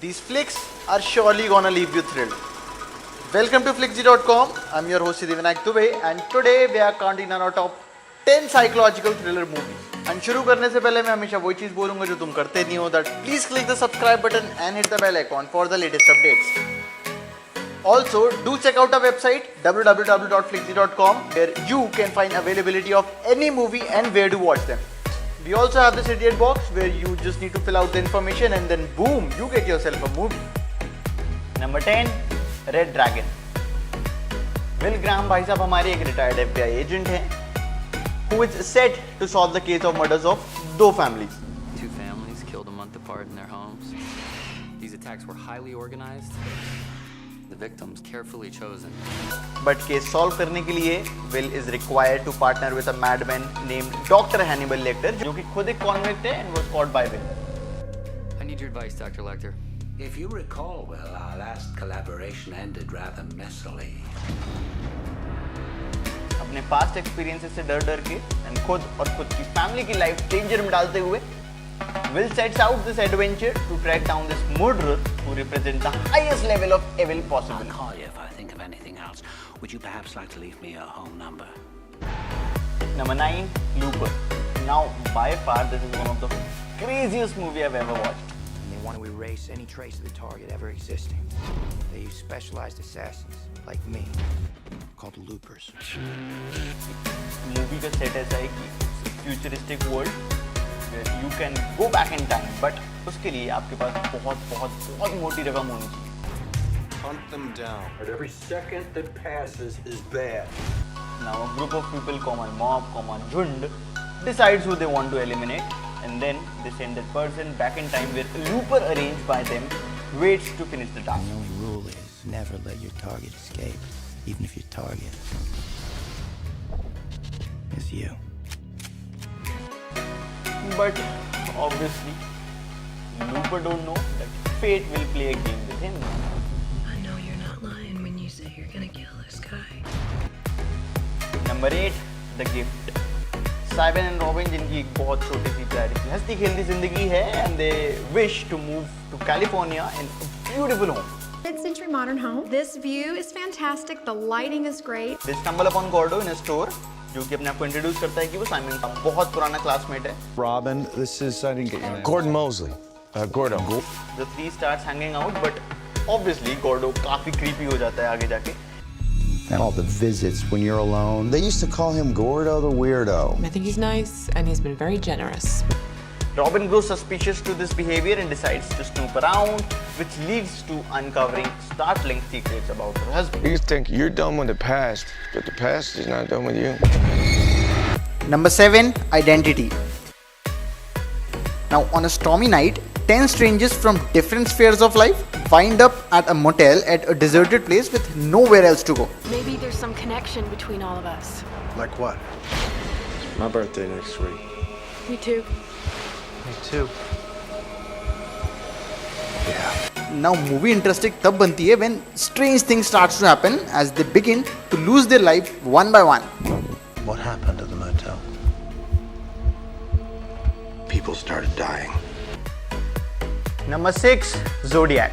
These flicks are surely gonna leave you thrilled. Welcome to Flicksy.com. I'm your host Siddhivinayak Dubey and today we are counting down our top 10 psychological thriller movies. And शुरू करने से पहले मैं हमेशा वही चीज़ बोलूँगा जो तुम करते नहीं हो, that please click the subscribe button and hit the bell icon for the latest updates. Also, do check out our website www.flicksy.com where you can find availability of any movie and where to watch them. We also have this idiot box where you just need to fill out the information and then boom, you get yourself a movie. Number 10, Red Dragon. Will Graham भाई साहब हमारे एक retired FBI agent हैं who is set to solve the case of murders of two families. Two families killed a month apart in their homes. These attacks were highly organized. The victims carefully chosen. But case solve करने के लिए Will is required to partner with a madman named Dr. Hannibal Lecter, जो कि खुद एक convict है and was caught by Will. I need your advice, Dr. Lecter. If you recall, well, our last collaboration ended rather messily. अपने past experiences से डर के and खुद और खुद की family की life danger में डालते हुए Will sets out this adventure to track down this murderer who represents the highest level of evil possible. I'll call you if I think of anything else. Would you perhaps like to leave me a home number? Number 9, Looper. Now, by far, this is one of the craziest movie I've ever watched. They want to erase any trace of the target ever existing. They use specialized assassins, like me, called loopers. Movie का set ऐसा है कि futuristic world where you can go back in time, but उसके लिए आपके पास बहुत मोटी रकम होनी चाहिए. Hunt them down. But every second that passes is bad. Now a group of people, mob, झुंड, decides who they want to eliminate, and then they send that person back in time where a looper arranged by them waits to finish the task. The only rule is never let your target escape, even if your target is you. But obviously, Looper don't know that fate will play a game with him. I know you're not lying when you say you're gonna kill this guy. Number 8, The Gift. Simon and Robin जिनकी एक बहुत छोटी सी प्यारी सी हंसती खेलती जिंदगी है and they wish to move to California in a beautiful home. Mid-century modern home. This view is fantastic. The lighting is great. They stumble upon Gordo in a store जो कि अपने आप को इंट्रोड्यूस करता है कि वो साइमन का बहुत पुराना क्लासमेट है. Robin, this is, I didn't get your name. Gordon Mosley. Gordo. The three starts hanging out, but obviously Gordo काफी creepy हो जाता है आगे जाके. And all the visits when you're alone. They used to call him Gordo the Weirdo. I think he's nice and he's been very generous. Robin grows suspicious to this behavior and decides to snoop around, which leads to uncovering startling secrets about her husband. You think you're done with the past, but the past is not done with you. Number 7, Identity. Now, on a stormy night, 10 strangers from different spheres of life wind up at a motel at a deserted place with nowhere else to go. Maybe there's some connection between all of us. Like what? My birthday next week. Me too. Me too. Now, movie interesting तब बनती है when strange things starts to happen as they begin to lose their life one by one. What happened at the motel? People started dying. Number 6, Zodiac.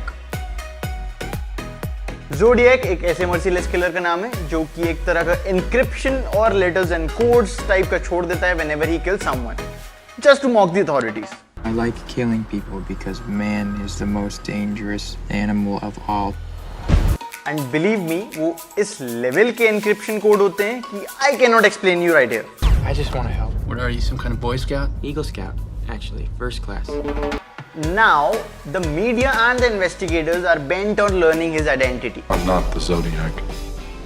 Zodiac एक ऐसे merciless killer का नाम है जो कि एक तरह का encryption और letters and codes टाइप का छोड़ देता है whenever he kills someone, just to mock the authorities. I like killing people because man is the most dangerous animal of all. And believe me, वो इस level के encryption code होते हैं कि I cannot explain you right here. I just want to help. What are you, some kind of Boy Scout? Eagle Scout, actually, first class. Now, the media and the investigators are bent on learning his identity. I'm not the Zodiac,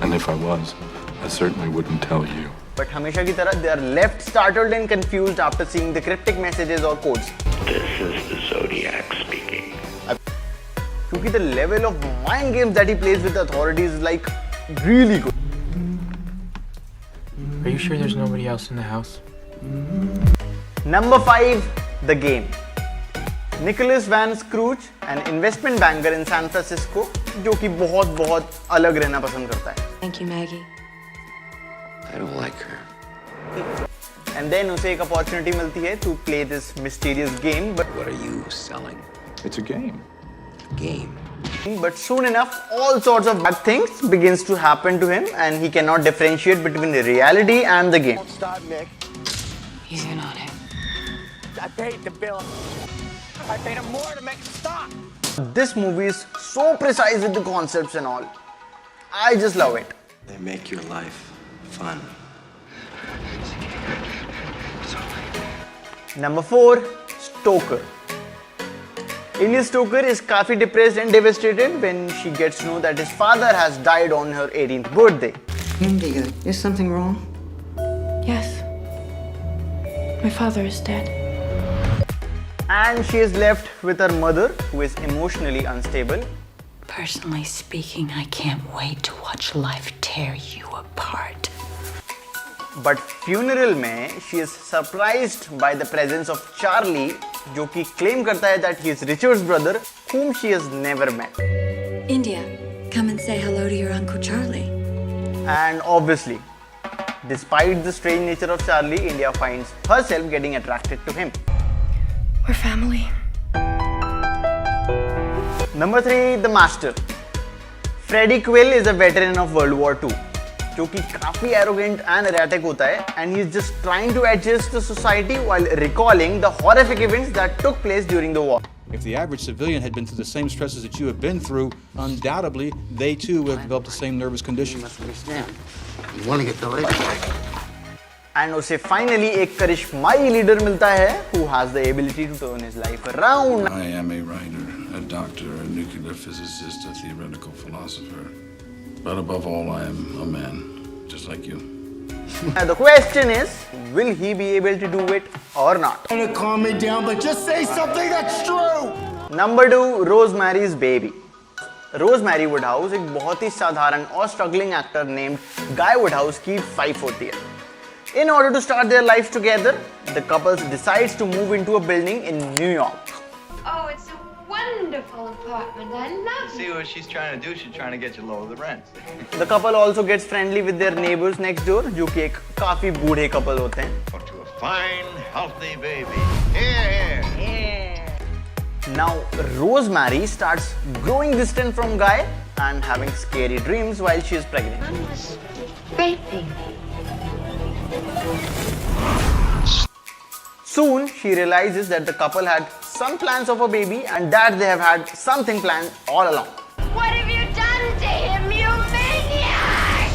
and if I was, I certainly wouldn't tell you. But हमेशा की तरह, they are left startled and confused after seeing the cryptic messages or codes. This is the Zodiac speaking. क्योंकि the level of mind games that he plays with the authorities is like really good. Are you sure there's nobody else in the house? Number 5, The Game. Nicholas Van Scrooge, an investment banker in San Francisco, जो कि बहुत अलग रहना पसंद करता है. Thank you, Maggie. I don't like her. And then उसे एक opportunity मिलती है to play this mysterious game. But What are you selling? It's a game. game. But soon enough, all sorts of bad things begins to happen to him and he cannot differentiate between the reality and the game. Don't stop, Nick. He's in on it. I paid the bill. I paid him more to make it stop. This movie is so precise with the concepts and all. I just love it. They make your life fun. Number 4, Stoker. India Stoker is काफी depressed and devastated when she gets to know that his father has died on her 18th birthday. India, is something wrong? Yes. My father is dead. And she is left with her mother, who is emotionally unstable. Personally speaking, I can't wait to watch life tear you apart. But funeral में she is surprised by the presence of Charlie, जो कि claim करता है that he is Richard's brother, whom she has never met. India, come and say hello to your Uncle Charlie. And obviously, despite the strange nature of Charlie, India finds herself getting attracted to him. We're family. Number 3, The Master. Freddie Quill is a veteran of World War II, जो कि काफी arrogant and erratic होता है, and he is just trying to adjust the society while recalling the horrific events that took place during the war. If the average civilian had been through the same stresses that you have been through, undoubtedly they too would have developed the same nervous condition. You want to get the list? And उसे finally एक करिश्माई leader मिलता है who has the ability to turn his life around. I am a writer, a doctor, a nuclear physicist, a theoretical philosopher. But above all, I am a man, just like you. And the question is, will he be able to do it or not? I'm gonna calm me down, but just say something that's true. Number 2, Rosemary's Baby. Rosemary Woodhouse एक बहुत ही साधारण और struggling actor named Guy Woodhouse की 5 होती है. In order to start their lives together, the couple decides to move into a building in New York. Oh, it's a wonderful apartment. I love it. See what she's trying to do? She's trying to get you lower the rent. The couple also gets friendly with their neighbors next door, जो कि एक काफी बूढ़े couple होते हैं. To a fine, healthy baby. Here, here. Now, Rosemary starts growing distant from Guy and having scary dreams while she is pregnant. Baby. Soon, she realizes that the couple had some plans of a baby and that they have had something planned all along. What have you done to him, you maniac?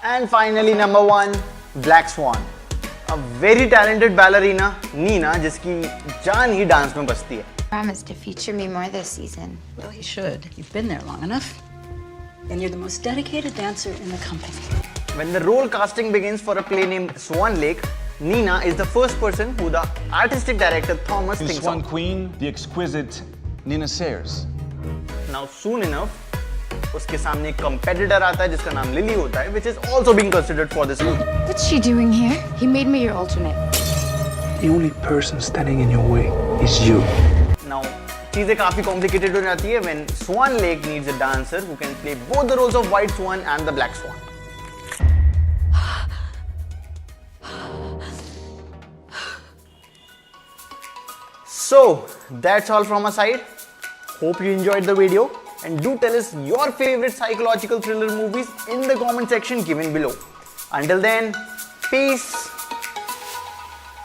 And finally, number 1, Black Swan. A very talented ballerina, Nina, जिसकी जान ही dance में बसती है. Promise to feature me more this season. Well, you should. You've been there long enough. And you're the most dedicated dancer in the company. When the role casting begins for a play named Swan Lake, Nina is the first person who the artistic director Thomas thinks Swan of. Queen, the exquisite Nina Sayers. Now soon enough, उसके सामने एक competitor आता है जिसका नाम Lily होता है, which is also being considered for this movie. What's she doing here? He made me your alternate. The only person standing in your way is you. Now, चीजें काफी complicated हो जाती है when Swan Lake needs a dancer who can play both the roles of White Swan and the Black Swan. So, that's all from our side. Hope you enjoyed the video and do tell us your favorite psychological thriller movies in the comment section given below. Until then, peace.